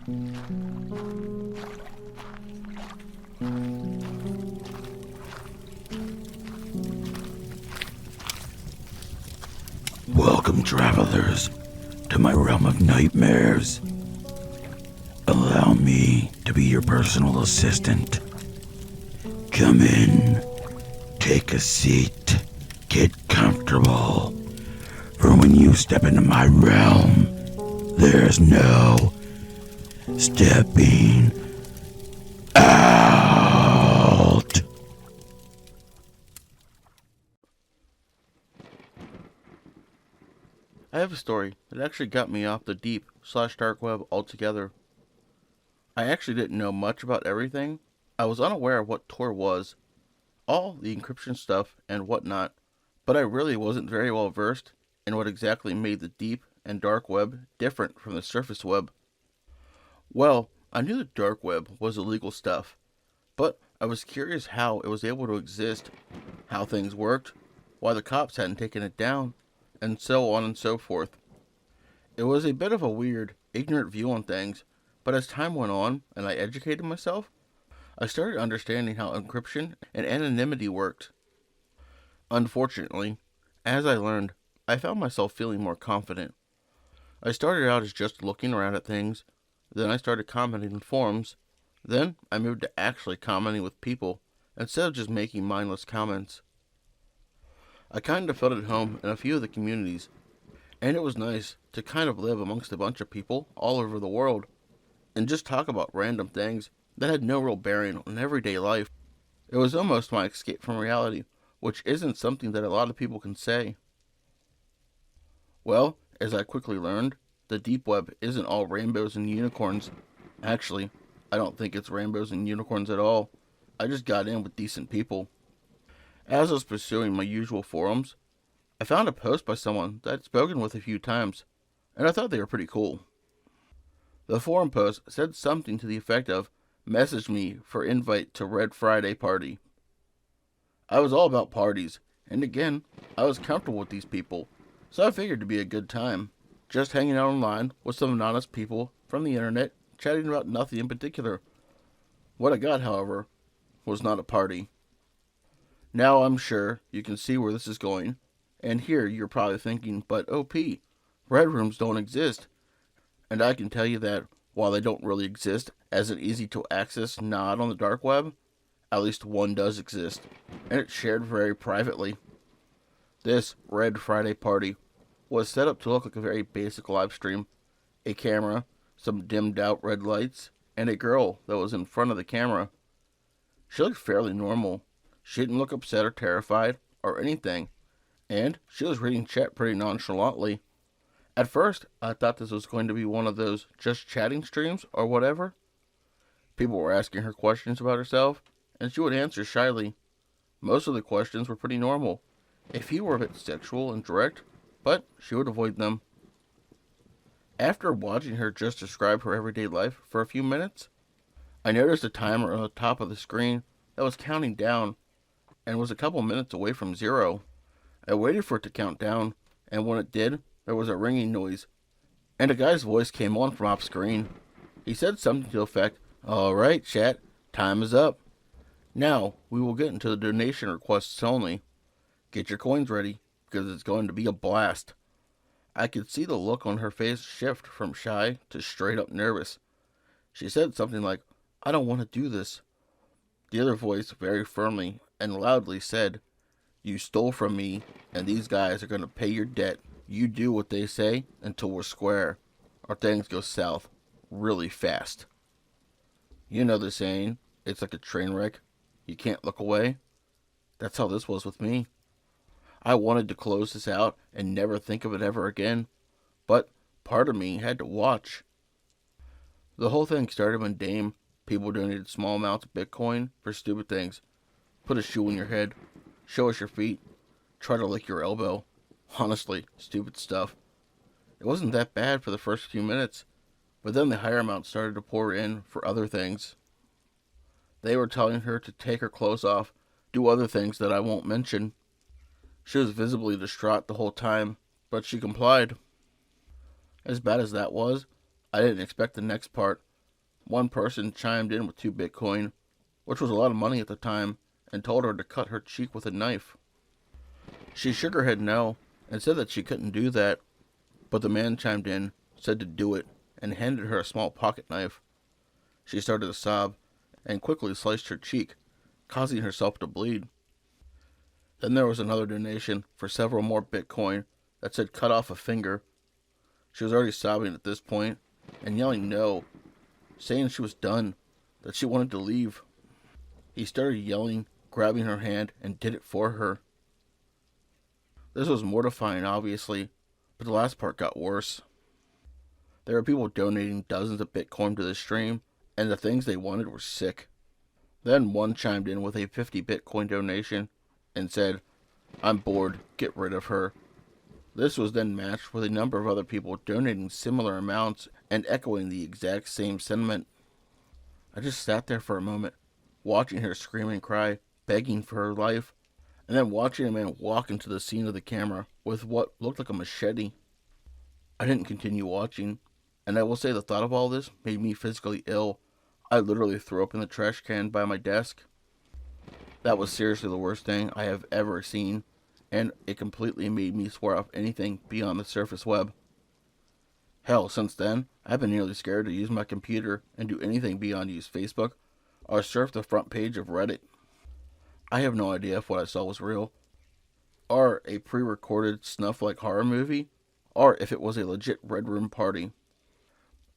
Welcome, travelers, to my realm of nightmares. Allow me to be your personal assistant. Come in, take a seat, get comfortable. For when you step into my realm, there's no stepping out. I have a story that actually got me off the deep/dark web altogether. I actually didn't know much about everything. I was unaware of what Tor was, all the encryption stuff and whatnot, but I really wasn't very well versed in what exactly made the deep and dark web different from the surface web. Well, I knew the dark web was illegal stuff, but I was curious how it was able to exist, how things worked, why the cops hadn't taken it down, and so on and so forth. It was a bit of a weird, ignorant view on things, but as time went on and I educated myself, I started understanding how encryption and anonymity worked. Unfortunately, as I learned, I found myself feeling more confident. I started out as just looking around at things, then I started commenting in forums, then I moved to actually commenting with people instead of just making mindless comments. I kind of felt at home in a few of the communities, and it was nice to kind of live amongst a bunch of people all over the world and just talk about random things that had no real bearing on everyday life. It was almost my escape from reality, which isn't something that a lot of people can say. Well, as I quickly learned, the deep web isn't all rainbows and unicorns. Actually, I don't think it's rainbows and unicorns at all. I just got in with decent people. As I was pursuing my usual forums, I found a post by someone that I'd spoken with a few times, and I thought they were pretty cool. The forum post said something to the effect of, "Message me for invite to Red Friday party." I was all about parties, and again, I was comfortable with these people, so I figured it'd be a good time, just hanging out online with some anonymous people from the internet, chatting about nothing in particular. What I got, however, was not a party. Now I'm sure you can see where this is going, and here you're probably thinking, but OP, red rooms don't exist. And I can tell you that while they don't really exist as an easy to access nod on the dark web, at least one does exist, and it's shared very privately. This Red Friday party was set up to look like a very basic live stream. A camera, some dimmed out red lights, and a girl that was in front of the camera. She looked fairly normal. She didn't look upset or terrified or anything, and she was reading chat pretty nonchalantly. At first, I thought this was going to be one of those just chatting streams or whatever. People were asking her questions about herself, and she would answer shyly. Most of the questions were pretty normal. A few were a bit sexual and direct, but she would avoid them. After watching her just describe her everyday life for a few minutes, I noticed a timer on the top of the screen that was counting down and was a couple minutes away from 0. I waited for it to count down, and when it did, there was a ringing noise, and a guy's voice came on from off screen. He said something to the effect, "Alright, chat, time is up. Now, we will get into the donation requests only. Get your coins ready, because it's going to be a blast." I could see the look on her face shift from shy to straight up nervous. She said something like, "I don't want to do this." The other voice very firmly and loudly said, "You stole from me, and these guys are going to pay your debt. You do what they say until we're square, or things go south really fast." You know the saying, it's like a train wreck. You can't look away. That's how this was with me. I wanted to close this out and never think of it ever again, but part of me had to watch. The whole thing started when people donated small amounts of Bitcoin for stupid things. Put a shoe in your head, show us your feet, try to lick your elbow. Honestly, stupid stuff. It wasn't that bad for the first few minutes, but then the higher amount started to pour in for other things. They were telling her to take her clothes off, do other things that I won't mention. She was visibly distraught the whole time, but she complied. As bad as that was, I didn't expect the next part, One person chimed in with 2 Bitcoin, which was a lot of money at the time, and told her to cut her cheek with a knife. She shook her head no, and said that she couldn't do that, but the man chimed in, said to do it, and handed her a small pocket knife. She started to sob, and quickly sliced her cheek, causing herself to bleed. Then there was another donation for several more Bitcoin that said cut off a finger. She was already sobbing at this point, and yelling no, saying she was done, that she wanted to leave. He started yelling, grabbing her hand, and did it for her. This was mortifying, obviously, but the last part got worse. There were people donating dozens of Bitcoin to the stream, and the things they wanted were sick. Then one chimed in with a 50 Bitcoin donation and said, "I'm bored, get rid of her." This was then matched with a number of other people donating similar amounts and echoing the exact same sentiment. I just sat there for a moment, watching her scream and cry, begging for her life, and then watching a man walk into the scene of the camera with what looked like a machete. I didn't continue watching, and I will say the thought of all this made me physically ill. I literally threw up in the trash can by my desk. That was seriously the worst thing I have ever seen, and it completely made me swear off anything beyond the surface web. Hell, since then, I've been nearly scared to use my computer and do anything beyond use Facebook or surf the front page of Reddit. I have no idea if what I saw was real, or a pre-recorded snuff-like horror movie, or if it was a legit Red Room party.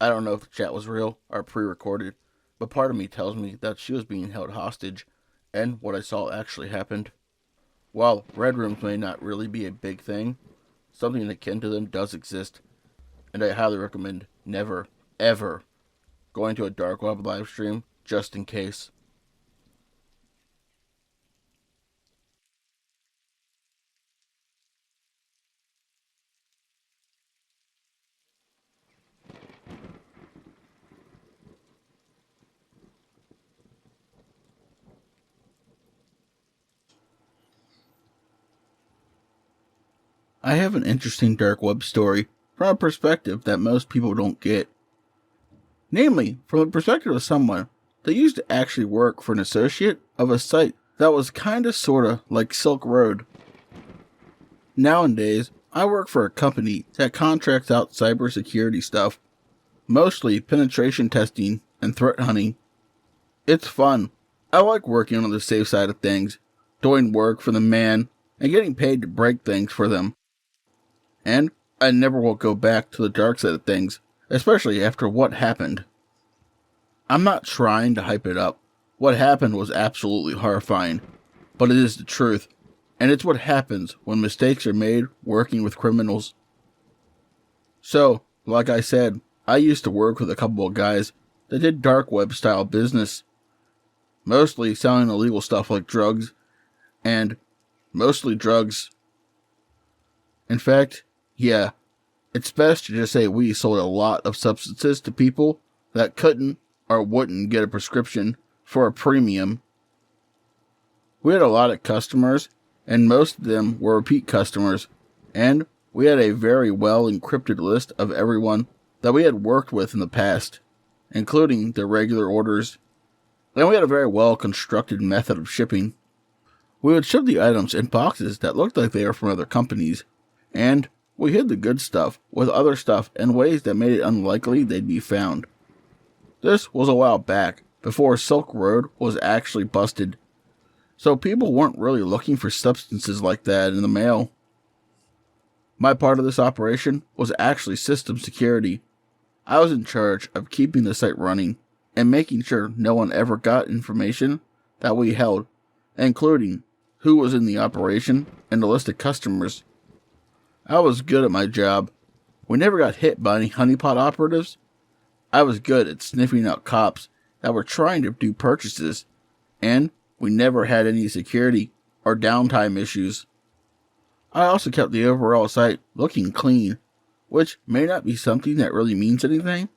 I don't know if the chat was real or pre-recorded, but part of me tells me that she was being held hostage, and what I saw actually happened. While Red Rooms may not really be a big thing, something akin to them does exist, and I highly recommend never, ever going to a dark web live stream just in case. I have an interesting dark web story from a perspective that most people don't get. Namely, from the perspective of someone that used to actually work for an associate of a site that was kinda sorta like Silk Road. Nowadays, I work for a company that contracts out cybersecurity stuff, mostly penetration testing and threat hunting. It's fun. I like working on the safe side of things, doing work for the man, and getting paid to break things for them. And I never will go back to the dark side of things, especially after what happened. I'm not trying to hype it up. What happened was absolutely horrifying, but it is the truth, and it's what happens when mistakes are made working with criminals. So, like I said, I used to work with a couple of guys that did dark web style business, mostly selling illegal stuff like drugs, and mostly drugs. In fact, yeah, it's best to just say we sold a lot of substances to people that couldn't or wouldn't get a prescription for a premium. We had a lot of customers, and most of them were repeat customers, and we had a very well encrypted list of everyone that we had worked with in the past, including their regular orders, and we had a very well constructed method of shipping. We would ship the items in boxes that looked like they were from other companies, and we hid the good stuff with other stuff in ways that made it unlikely they'd be found. This was a while back, before Silk Road was actually busted, so people weren't really looking for substances like that in the mail. My part of this operation was actually system security. I was in charge of keeping the site running and making sure no one ever got information that we held, including who was in the operation and the list of customers. I was good at my job. We never got hit by any honeypot operatives. I was good at sniffing out cops that were trying to do purchases, and we never had any security or downtime issues. I also kept the overall site looking clean, which may not be something that really means anything,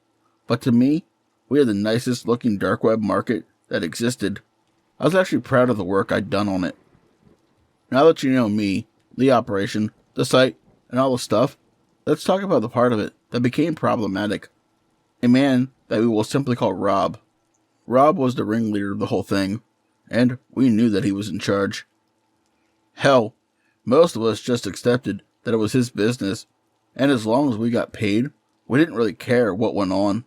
but to me, we had the nicest looking dark web market that existed. I was actually proud of the work I'd done on it. Now that you know me, the operation, the site, and all the stuff, let's talk about the part of it that became problematic. A man that we will simply call Rob. Rob was the ringleader of the whole thing, and we knew that he was in charge. Hell, most of us just accepted that it was his business, and as long as we got paid, we didn't really care what went on.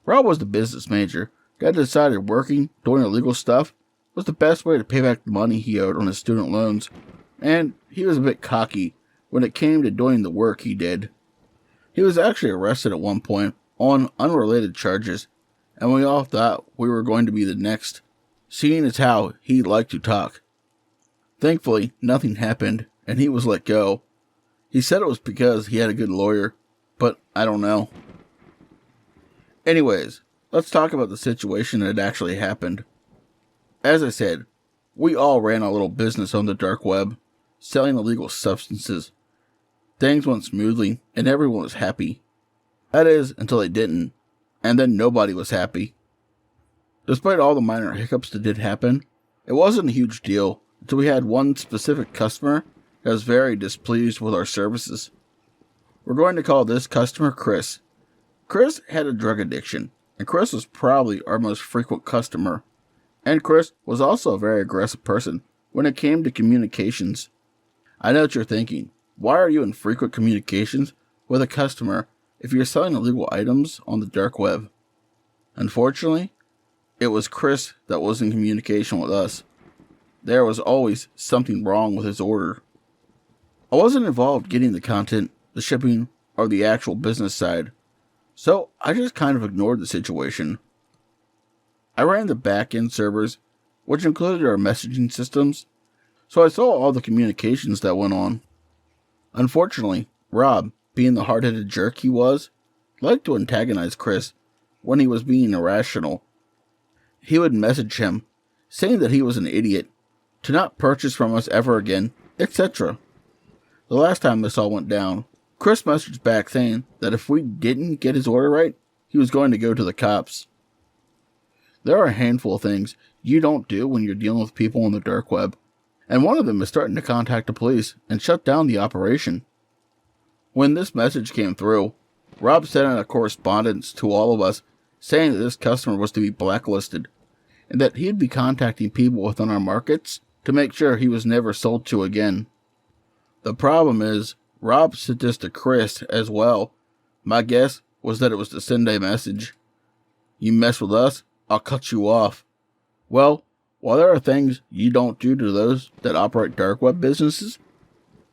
Rob was the business major that decided working, doing illegal stuff, was the best way to pay back the money he owed on his student loans, and he was a bit cocky when it came to doing the work he did. He was actually arrested at one point on unrelated charges, and we all thought we were going to be the next, seeing as how he liked to talk. Thankfully, nothing happened, and he was let go. He said it was because he had a good lawyer, but I don't know. Anyways, let's talk about the situation that actually happened. As I said, we all ran a little business on the dark web, selling illegal substances. Things went smoothly, and everyone was happy. That is, until they didn't, and then nobody was happy. Despite all the minor hiccups that did happen, it wasn't a huge deal until we had one specific customer that was very displeased with our services. We're going to call this customer Chris. Chris had a drug addiction, and Chris was probably our most frequent customer. And Chris was also a very aggressive person when it came to communications. I know what you're thinking. Why are you in frequent communications with a customer if you're selling illegal items on the dark web? Unfortunately, it was Chris that was in communication with us. There was always something wrong with his order. I wasn't involved getting the content, the shipping, or the actual business side, so I just kind of ignored the situation. I ran the back-end servers, which included our messaging systems, so I saw all the communications that went on. Unfortunately, Rob, being the hard-headed jerk he was, liked to antagonize Chris when he was being irrational. He would message him, saying that he was an idiot, to not purchase from us ever again, etc. The last time this all went down, Chris messaged back saying that if we didn't get his order right, he was going to go to the cops. There are a handful of things you don't do when you're dealing with people on the dark web, and one of them is starting to contact the police and shut down the operation. When this message came through, Rob sent out a correspondence to all of us saying that this customer was to be blacklisted, and that he'd be contacting people within our markets to make sure he was never sold to again. The problem is, Rob sent this to Chris as well. My guess was that it was to send a message. You mess with us, I'll cut you off. Well, while there are things you don't do to those that operate dark web businesses,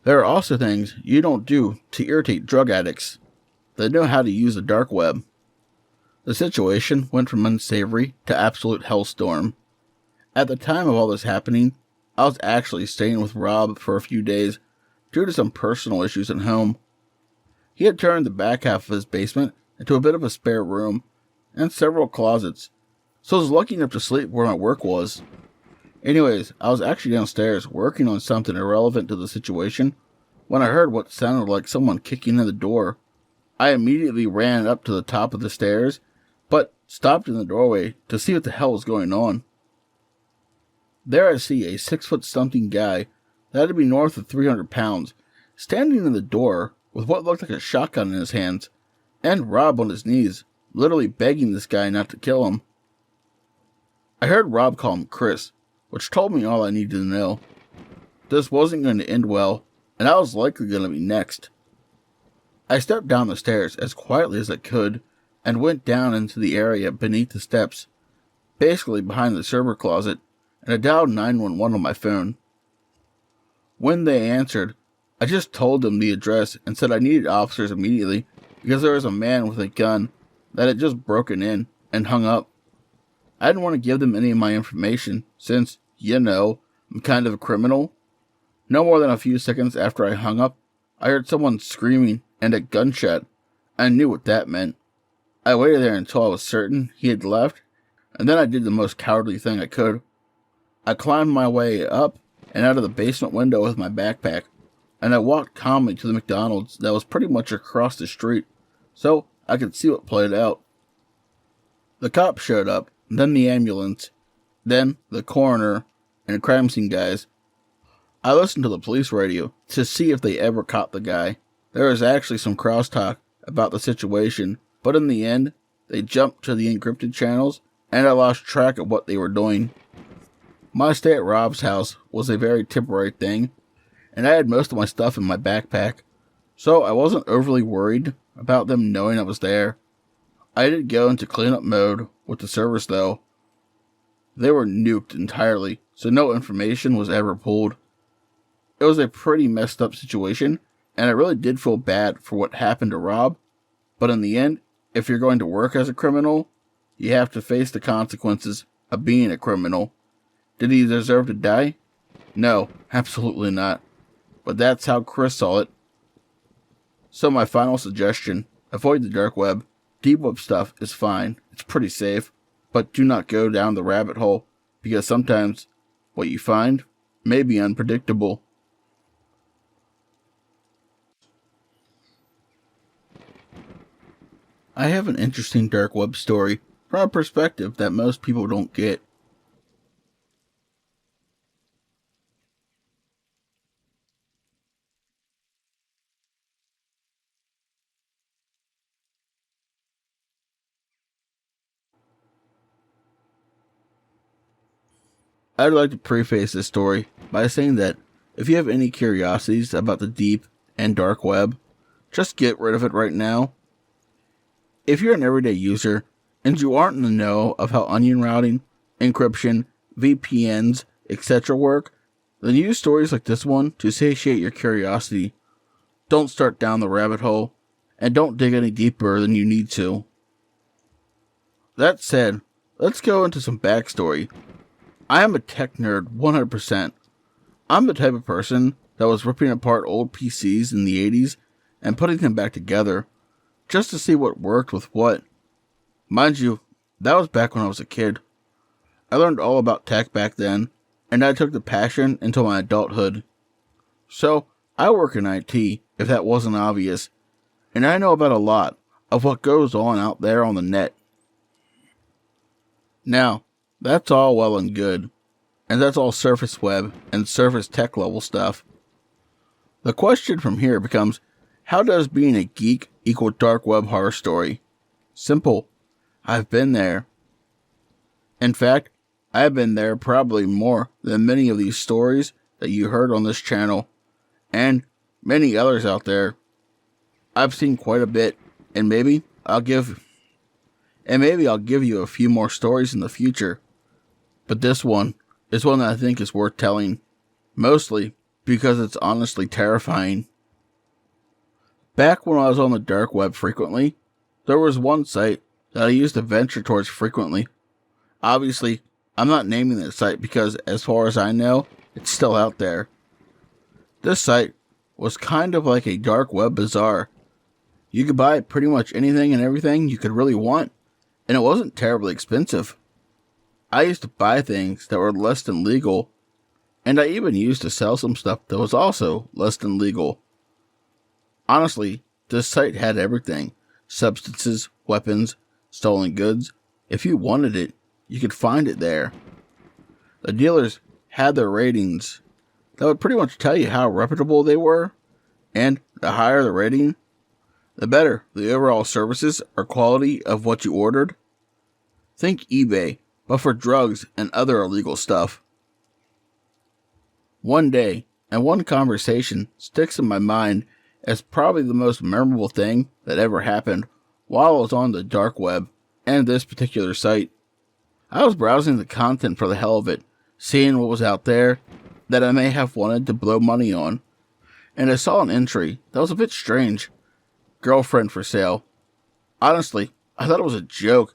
there are also things you don't do to irritate drug addicts that know how to use the dark web. The situation went from unsavory to absolute hellstorm. At the time of all this happening, I was actually staying with Rob for a few days due to some personal issues at home. He had turned the back half of his basement into a bit of a spare room and several closets, so I was lucky enough to sleep where my work was. Anyways, I was actually downstairs working on something irrelevant to the situation when I heard what sounded like someone kicking in the door. I immediately ran up to the top of the stairs, but stopped in the doorway to see what the hell was going on. There I see a 6-foot-something guy that had to be north of 300 pounds, standing in the door with what looked like a shotgun in his hands, and Rob on his knees, literally begging this guy not to kill him. I heard Rob call him Chris, which told me all I needed to know. This wasn't going to end well, and I was likely going to be next. I stepped down the stairs as quietly as I could, and went down into the area beneath the steps, basically behind the server closet, and I dialed 911 on my phone. When they answered, I just told them the address and said I needed officers immediately because there was a man with a gun that had just broken in and hung up. I didn't want to give them any of my information since, I'm kind of a criminal. No more than a few seconds after I hung up, I heard someone screaming and a gunshot. I knew what that meant. I waited there until I was certain he had left, and then I did the most cowardly thing I could. I climbed my way up and out of the basement window with my backpack, and I walked calmly to the McDonald's that was pretty much across the street, so I could see what played out. The cop showed up, then the ambulance, then the coroner, and crime scene guys. I listened to the police radio to see if they ever caught the guy. There was actually some crosstalk about the situation, but in the end, they jumped to the encrypted channels, and I lost track of what they were doing. My stay at Rob's house was a very temporary thing, and I had most of my stuff in my backpack, so I wasn't overly worried about them knowing I was there. I did go into cleanup mode with the servers though. They were nuked entirely, so no information was ever pulled. It was a pretty messed up situation, and I really did feel bad for what happened to Rob, but in the end, if you're going to work as a criminal, you have to face the consequences of being a criminal. Did he deserve to die? No, absolutely not. But that's how Chris saw it. So my final suggestion, avoid the dark web. Deep web stuff is fine, it's pretty safe, but do not go down the rabbit hole, because sometimes what you find may be unpredictable. I have an interesting dark web story from a perspective that most people don't get. I'd like to preface this story by saying that if you have any curiosities about the deep and dark web, just get rid of it right now. If you're an everyday user and you aren't in the know of how onion routing, encryption, VPNs, etc. work, then use stories like this one to satiate your curiosity. Don't start down the rabbit hole, and don't dig any deeper than you need to. That said, let's go into some backstory. I am a tech nerd 100%. I'm the type of person that was ripping apart old PCs in the 80s and putting them back together just to see what worked with what. Mind you, that was back when I was a kid. I learned all about tech back then, and I took the passion into my adulthood. So, I work in IT, if that wasn't obvious, and I know about a lot of what goes on out there on the net. Now, that's all well and good, and that's all surface web and surface tech level stuff. The question from here becomes, how does being a geek equal dark web horror story? Simple. I've been there. In fact, I've been there probably more than many of these stories that you heard on this channel, and many others out there. I've seen quite a bit, and maybe I'll give you a few more stories in the future. But this one is one that I think is worth telling, mostly because it's honestly terrifying. Back when I was on the dark web frequently, there was one site that I used to venture towards frequently. Obviously, I'm not naming that site because, as far as I know, it's still out there. This site was kind of like a dark web bazaar. You could buy pretty much anything and everything you could really want, and it wasn't terribly expensive. I used to buy things that were less than legal, and I even used to sell some stuff that was also less than legal. Honestly, this site had everything. Substances, weapons, stolen goods. If you wanted it, you could find it there. The dealers had their ratings that would pretty much tell you how reputable they were, and the higher the rating, the better the overall services or quality of what you ordered. Think eBay, but for drugs and other illegal stuff. One day, and one conversation sticks in my mind as probably the most memorable thing that ever happened while I was on the dark web and this particular site. I was browsing the content for the hell of it, seeing what was out there that I may have wanted to blow money on, and I saw an entry that was a bit strange. Girlfriend for sale. Honestly, I thought it was a joke.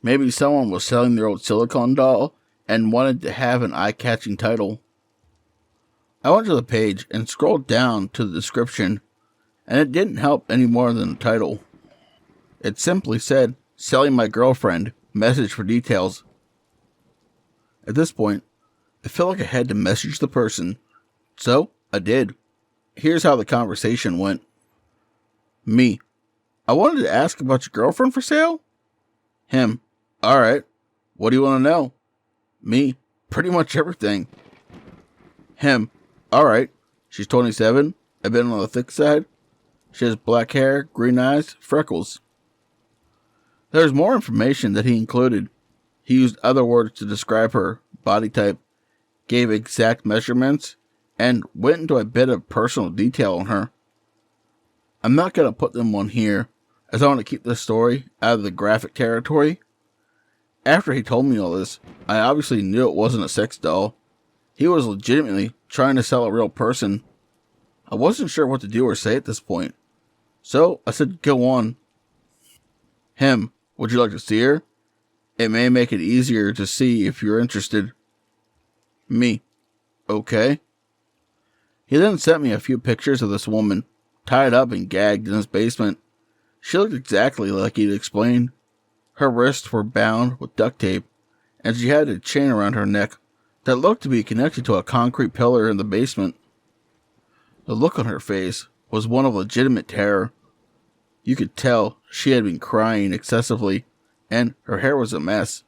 Maybe someone was selling their old silicone doll and wanted to have an eye-catching title. I went to the page and scrolled down to the description, and it didn't help any more than the title. It simply said, "Selling my girlfriend, message for details." At this point, I felt like I had to message the person, so I did. Here's how the conversation went. Me: I wanted to ask about your girlfriend for sale? Him: alright, what do you want to know? Me: pretty much everything. Him: alright, she's 27, a bit on the thick side. She has black hair, green eyes, freckles. There's more information that he included. He used other words to describe her body type, gave exact measurements, and went into a bit of personal detail on her. I'm not going to put them on here, as I want to keep this story out of the graphic territory. After he told me all this, I obviously knew it wasn't a sex doll. He was legitimately trying to sell a real person. I wasn't sure what to do or say at this point, so I said, go on. Would you like to see her? It may make it easier to see if you're interested. Me, okay. He then sent me a few pictures of this woman, tied up and gagged in his basement. She looked exactly like he'd explained. Her wrists were bound with duct tape, and she had a chain around her neck that looked to be connected to a concrete pillar in the basement. The look on her face was one of legitimate terror. You could tell she had been crying excessively, and her hair was a mess.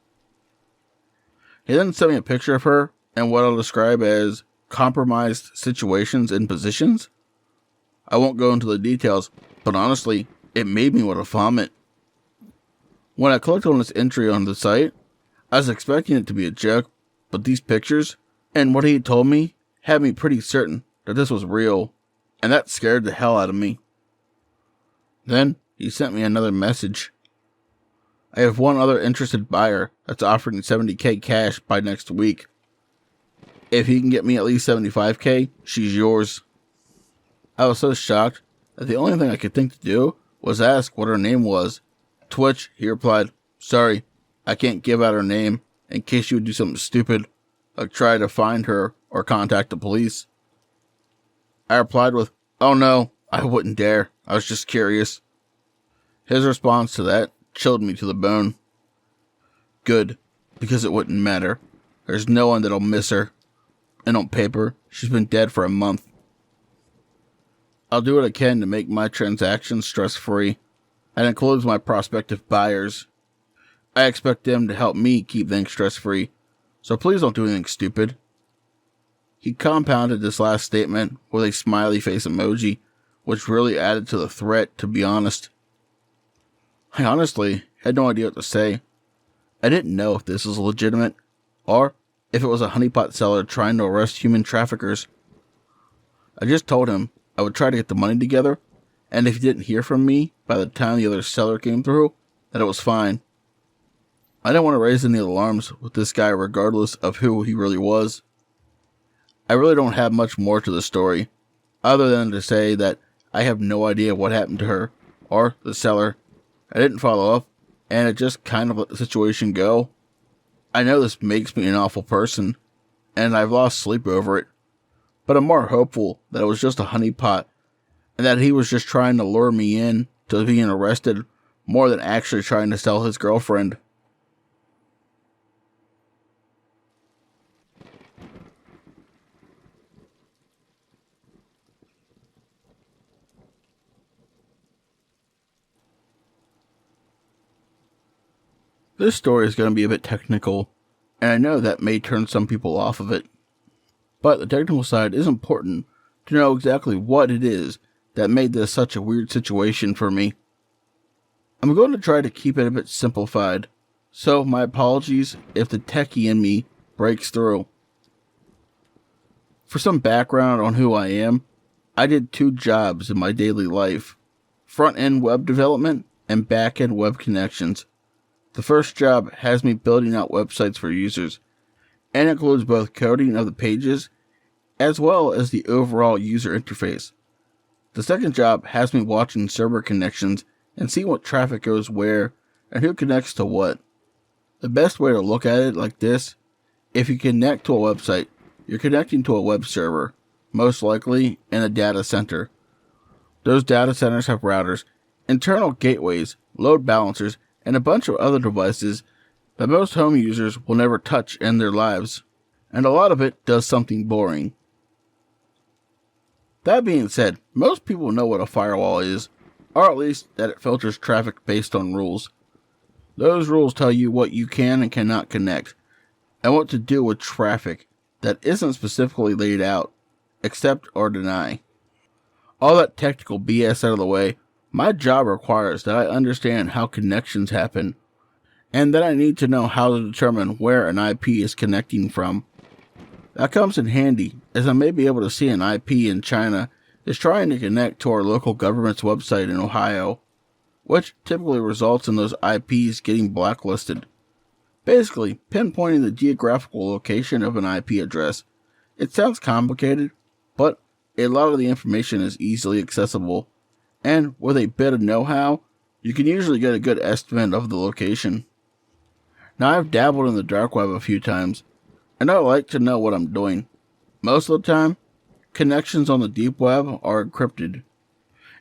He then sent me a picture of her and what I'll describe as compromised situations and positions. I won't go into the details, but honestly, it made me want to vomit. When I clicked on this entry on the site, I was expecting it to be a joke, but these pictures and what he had told me had me pretty certain that this was real, and that scared the hell out of me. Then he sent me another message. I have one other interested buyer that's offering $70K cash by next week. If he can get me at least $75K, she's yours. I was so shocked that the only thing I could think to do was ask what her name was. To which he replied, sorry, I can't give out her name in case you would do something stupid, like try to find her or contact the police. I replied with, oh no, I wouldn't dare. I was just curious. His response to that chilled me to the bone. Good, because it wouldn't matter. There's no one that'll miss her. And on paper, she's been dead for a month. I'll do what I can to make my transactions stress-free. That includes my prospective buyers. I expect them to help me keep things stress-free, so please don't do anything stupid. He compounded this last statement with a smiley face emoji, which really added to the threat, to be honest. I honestly had no idea what to say. I didn't know if this was legitimate, or if it was a honeypot seller trying to arrest human traffickers. I just told him I would try to get the money together, and if he didn't hear from me by the time the other seller came through, that it was fine. I didn't want to raise any alarms with this guy regardless of who he really was. I really don't have much more to the story, other than to say that I have no idea what happened to her, or the seller. I didn't follow up, and it just kind of let the situation go. I know this makes me an awful person, and I've lost sleep over it, but I'm more hopeful that it was just a honeypot, and that he was just trying to lure me in to being arrested more than actually trying to sell his girlfriend. This story is going to be a bit technical, and I know that may turn some people off of it. But the technical side is important to know exactly what it is that made this such a weird situation for me. I'm going to try to keep it a bit simplified, so my apologies if the techie in me breaks through. For some background on who I am, I did 2 jobs in my daily life: front-end web development and back-end web connections. The first job has me building out websites for users, and includes both coding of the pages as well as the overall user interface. The second job has me watching server connections and seeing what traffic goes where and who connects to what. The best way to look at it like this: if you connect to a website, you're connecting to a web server, most likely in a data center. Those data centers have routers, internal gateways, load balancers, and a bunch of other devices that most home users will never touch in their lives, and a lot of it does something boring. That being said, most people know what a firewall is, or at least that it filters traffic based on rules. Those rules tell you what you can and cannot connect, and what to do with traffic that isn't specifically laid out, accept or deny. All that technical BS out of the way, My job requires that I understand how connections happen, and that I need to know how to determine where an IP is connecting from. That comes in handy, as I may be able to see an IP in China is trying to connect to our local government's website in Ohio, which typically results in those IPs getting blacklisted. Basically, pinpointing the geographical location of an IP address. It sounds complicated, but a lot of the information is easily accessible, and with a bit of know-how, you can usually get a good estimate of the location. Now, I've dabbled in the dark web a few times, and I like to know what I'm doing. Most of the time, connections on the deep web are encrypted,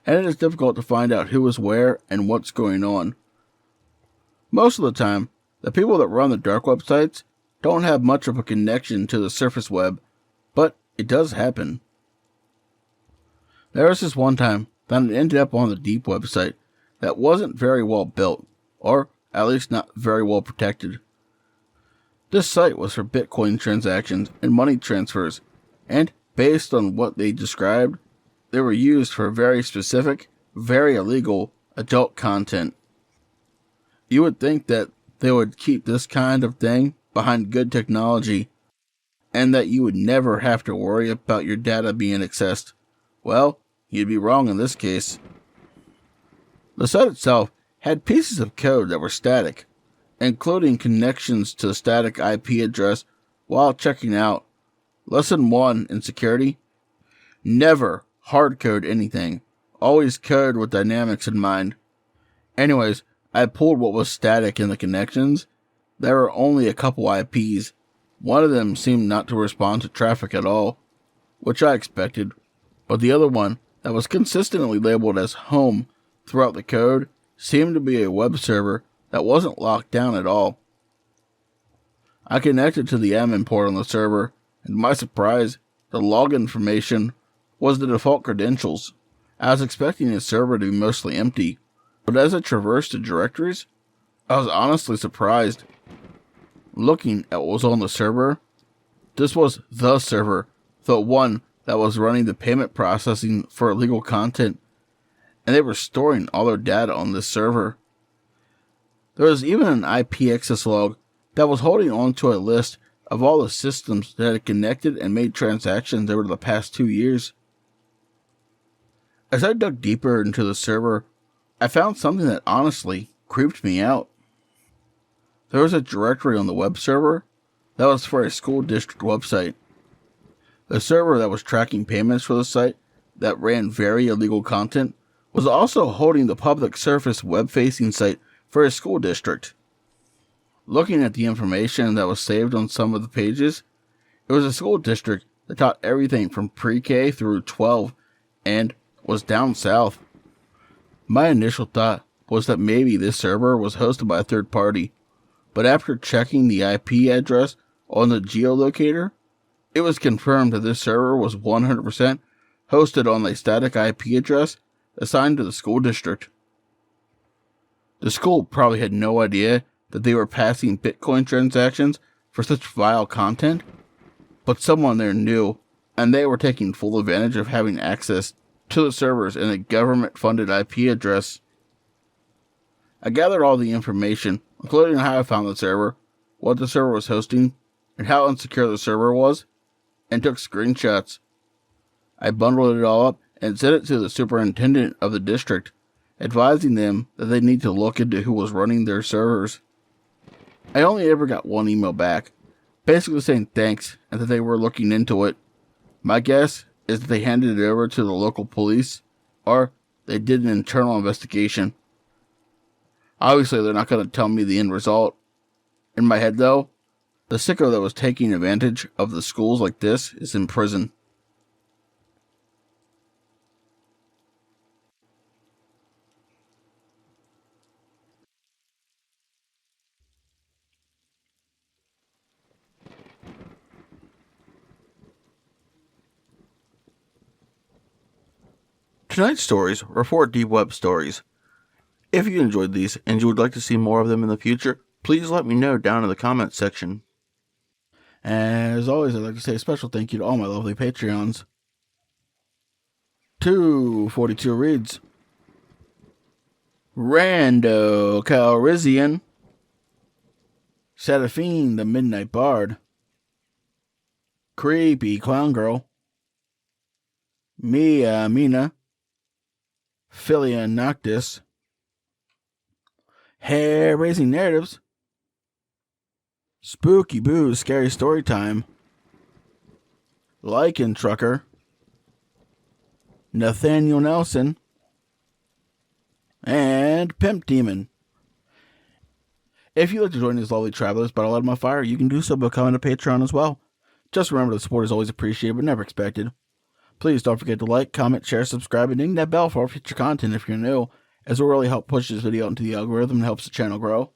and it is difficult to find out who is where and what's going on. Most of the time, the people that run the dark web sites don't have much of a connection to the surface web, but it does happen. There was this one time that it ended up on the deep website that wasn't very well built, or at least not very well protected. This site was for Bitcoin transactions and money transfers, and based on what they described, they were used for very specific, very illegal adult content. You would think that they would keep this kind of thing behind good technology, and that you would never have to worry about your data being accessed. Well, you'd be wrong in this case. The site itself had pieces of code that were static, including connections to the static IP address while checking out. Lesson 1 in security: never hardcode anything. Always code with dynamics in mind. Anyways, I pulled what was static in the connections. There were only a couple IPs. One of them seemed not to respond to traffic at all, which I expected, but the other one, that was consistently labeled as home throughout the code, seemed to be a web server that wasn't locked down at all. I connected to the admin port on the server, and to my surprise, the login information was the default credentials. I was expecting the server to be mostly empty, but as I traversed the directories, I was honestly surprised. Looking at what was on the server, this was the server, the one that was running the payment processing for illegal content, and they were storing all their data on this server. There was even an IP access log that was holding on to a list of all the systems that had connected and made transactions over the past 2 years. As I dug deeper into the server, I found something that honestly creeped me out. There was a directory on the web server that was for a school district website. The server that was tracking payments for the site that ran very illegal content was also holding the public surface web-facing site for a school district. Looking at the information that was saved on some of the pages, it was a school district that taught everything from pre-K through 12 and was down south. My initial thought was that maybe this server was hosted by a third party, but after checking the IP address on the geolocator, it was confirmed that this server was 100% hosted on a static IP address assigned to the school district. The school probably had no idea that they were passing Bitcoin transactions for such vile content, but someone there knew, and they were taking full advantage of having access to the servers in a government-funded IP address. I gathered all the information, including how I found the server, what the server was hosting, and how insecure the server was, and took screenshots. I bundled it all up and sent it to the superintendent of the district, advising them that they need to look into who was running their servers. I only ever got one email back, basically saying thanks and that they were looking into it. My guess is that they handed it over to the local police, or they did an internal investigation. Obviously, they're not going to tell me the end result. In my head, though, the sicko that was taking advantage of the schools like this is in prison. Tonight's stories were 4 deep web stories. If you enjoyed these and you would like to see more of them in the future, please let me know down in the comments section. As always, I'd like to say a special thank you to all my lovely Patreons. 242 reads, Rando Calrissian, Seraphine the Midnight Bard, Creepy Clown Girl, Mia Mina, Philia Noctis, Hair-Raising Narratives, Spooky Boo Scary Story Time, Lycan Trucker, Nathaniel Nelson, and Pimp Demon. If you'd like to join these lovely travelers but I'll light them on fire, you can do so by becoming a Patreon as well. Just remember the support is always appreciated but never expected. Please don't forget to like, comment, share, subscribe, and ding that bell for future content if you're new, as it will really help push this video into the algorithm and helps the channel grow.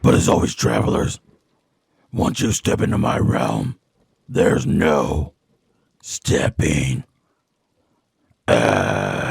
But as always, travelers, once you step into my realm, there's no stepping out.